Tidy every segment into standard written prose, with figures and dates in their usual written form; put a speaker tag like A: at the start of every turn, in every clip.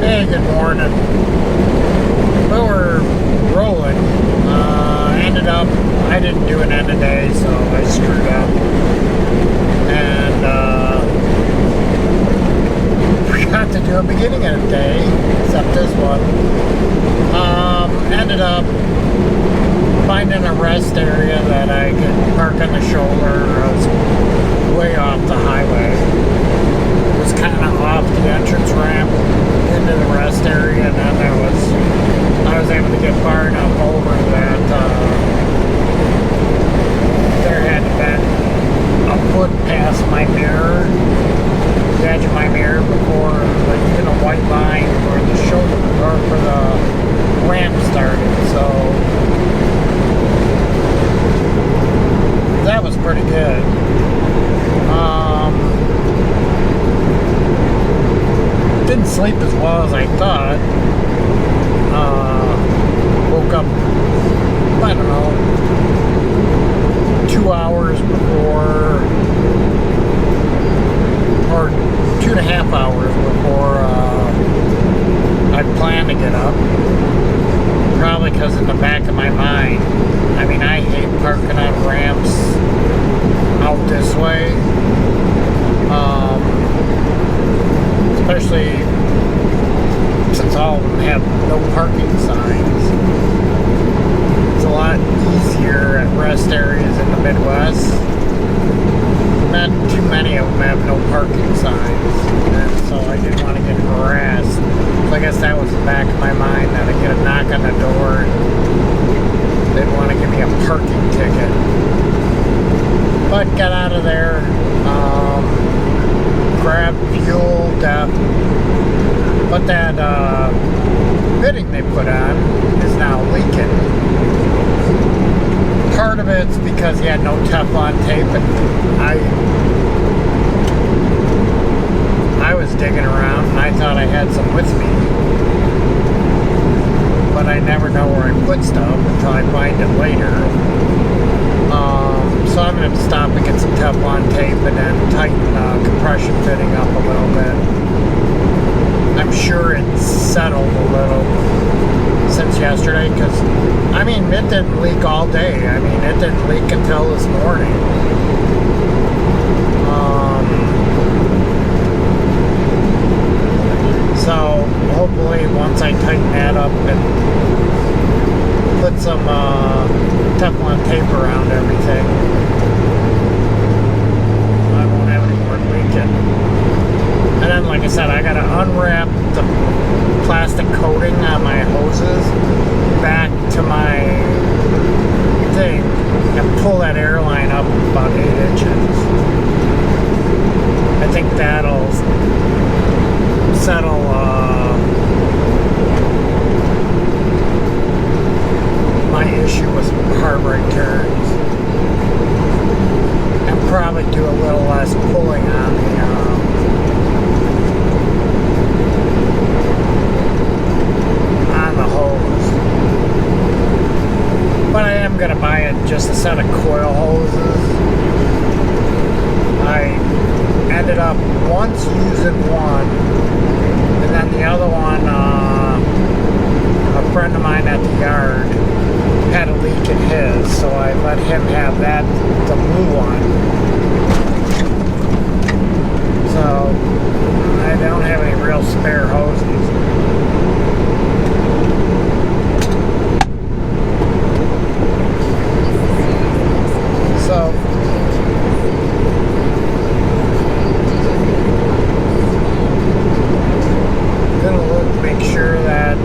A: Hey, good morning. We were rolling. Ended up, I didn't do an end of day, so I screwed up. And forgot to do a beginning of the day, except this one. Ended up finding a rest area that I could park on the shoulder. I was way off the highway. It was kind of off the entrance ramp into the rest area, and then I was able to get far enough over that there had been a foot past my mirror, the edge of my mirror, before like in a white line for the shoulder or for the ramp started. So that was pretty good. Didn't sleep as well as I thought. Woke up, I don't know, 2 hours before, or 2.5 hours before I'd planned to get up. Probably because in the back of my mind, I mean, I hate parking on ramps out this way. Especially since all of them have no parking signs. It's a lot easier at rest areas in the Midwest. Not too many of them have no parking signs, and so I didn't want to get harassed. So I guess that was the back of my mind, that I'd get a knock on the door and they'd want to give me a parking ticket. But got out of there. Grabbed fuel, but that fitting they put on is now leaking. Part of it's because he had no Teflon tape, and I was digging around and I thought I had some with me, but I never know where I put stuff until I find it later. So I'm going to stop and get some Teflon tape and then tighten the compression fitting up a little bit. I'm sure it's settled a little since yesterday, because, I mean, it didn't leak all day. I mean, it didn't leak until this morning. So hopefully once I tighten that up and put some Teflon tape around everything, I won't have any more leaking. And then, like I said, I gotta unwrap the plastic coating on my hoses back to my thing and pull that airline up about 8 inches. I think that'll settle my issue with hard right turns, and probably do a little less pulling on the hose. But I am gonna buy just a set of coil hoses. I ended up once using one, and then the other one, a friend of mine at the yard had a leak in his, so I let him have that, the blue one. So I don't have any real spare hoses. So gonna look, make sure that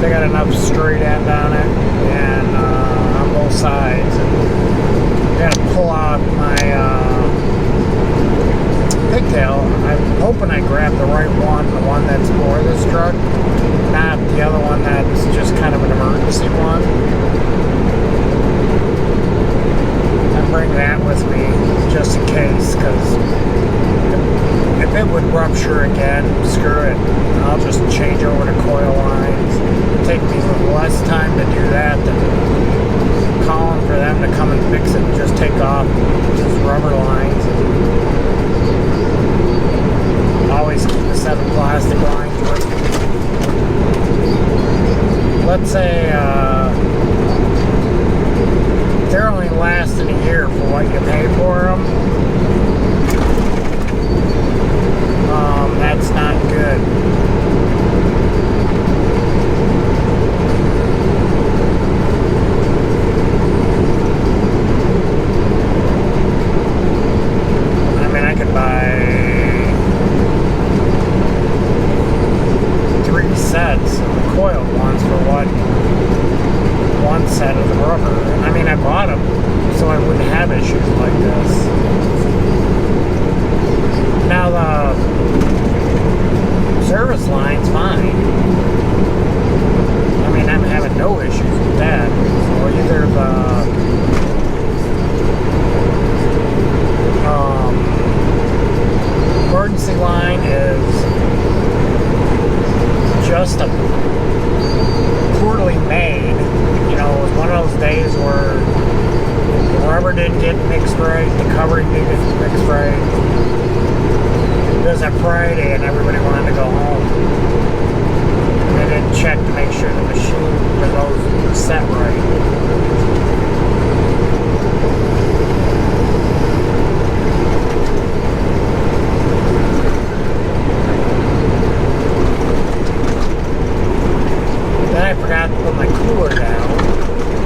A: they got enough straight end on it, and on both sides. And I gotta pull out my pigtail. I'm hoping I grabbed the right one, the one that's for this truck, not the other one that's just kind of an emergency one. And bring that with me just in case, because if it would rupture again, screw it. I'll just change over to coil lines. It'll take me a little less time to do that than calling for them to come and fix it and just take off these rubber lines. And always keep a set plastic lines. Let's say they're only lasting a year for what you pay for them. That's not good. I mean, I could buy 3 sets of the coiled ones for what 1 set of the rubber. I mean, I bought them so I wouldn't have issues like this. Now the service line's fine. I mean, I'm having no issues with that. So either the emergency line is just a poorly made. You know, it was one of those days where the rubber didn't get mixed right, the covering didn't get mixed right. It was a Friday and everybody wanted to go home. And they didn't check to make sure the machine for those were set right. Then I forgot to put my cooler down.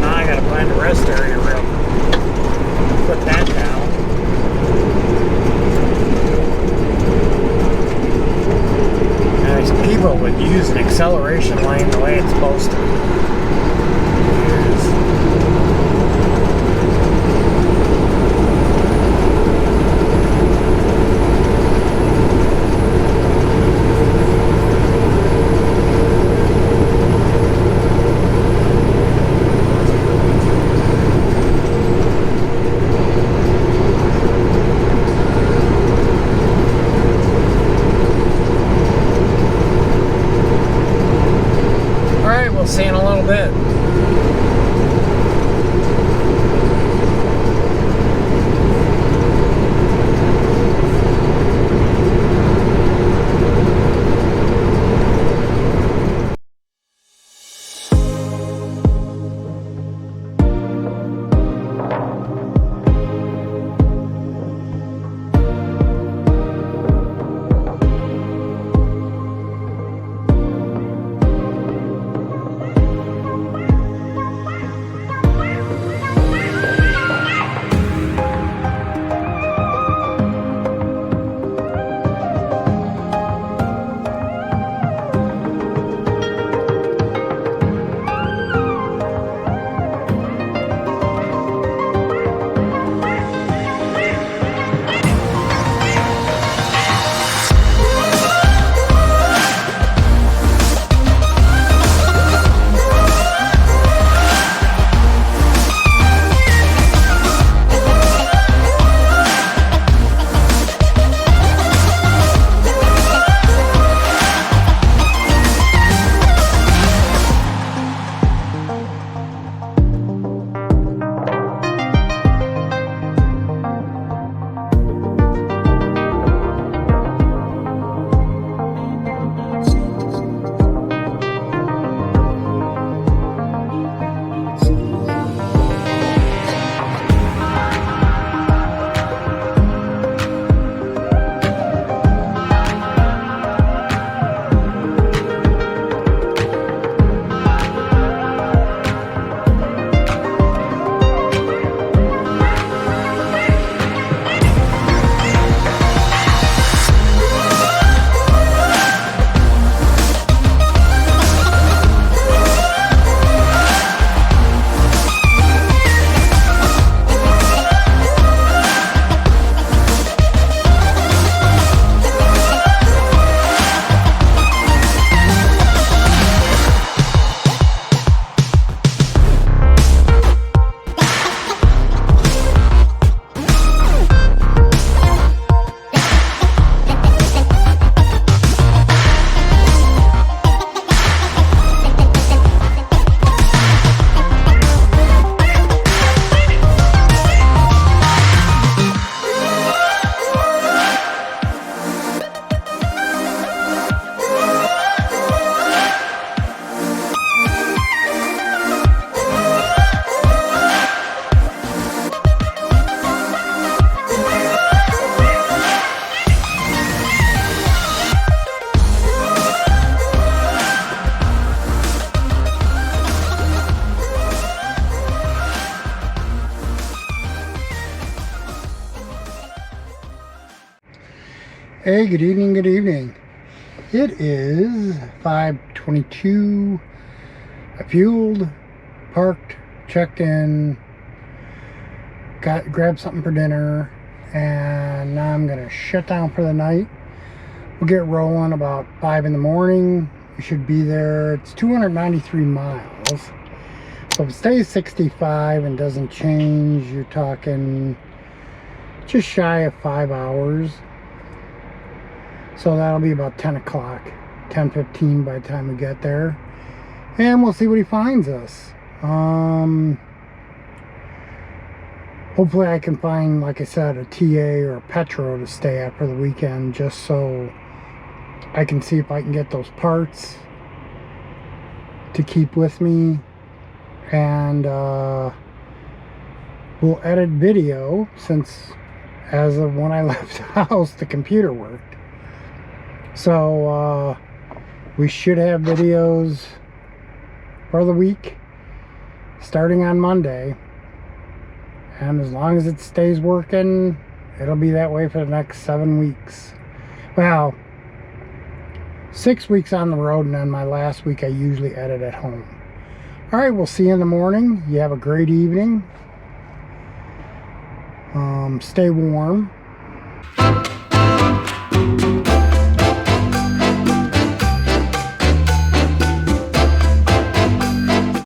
A: Now I gotta find the rest area real. Put that down. People would use an acceleration lane the way it's supposed to be used. See you in a little bit. Hey, good evening, good evening. It is 5:22. I fueled, parked, checked in, grabbed something for dinner, and now I'm gonna shut down for the night. We'll get rolling about 5 in the morning. We should be there. It's 293 miles. So if it stays 65 and doesn't change, you're talking just shy of 5 hours. So that'll be about 10 o'clock, 10:15 by the time we get there. And we'll see what he finds us. Hopefully I can find, like I said, a TA or a Petro to stay at for the weekend, just so I can see if I can get those parts to keep with me. And we'll edit video, since as of when I left the house, the computer worked. So we should have videos for the week starting on Monday, and as long as it stays working, it'll be that way for the next 7 weeks. Well, 6 weeks on the road, and then my last week I usually edit at home. All right, we'll see you in the morning. You have a great evening. Stay warm.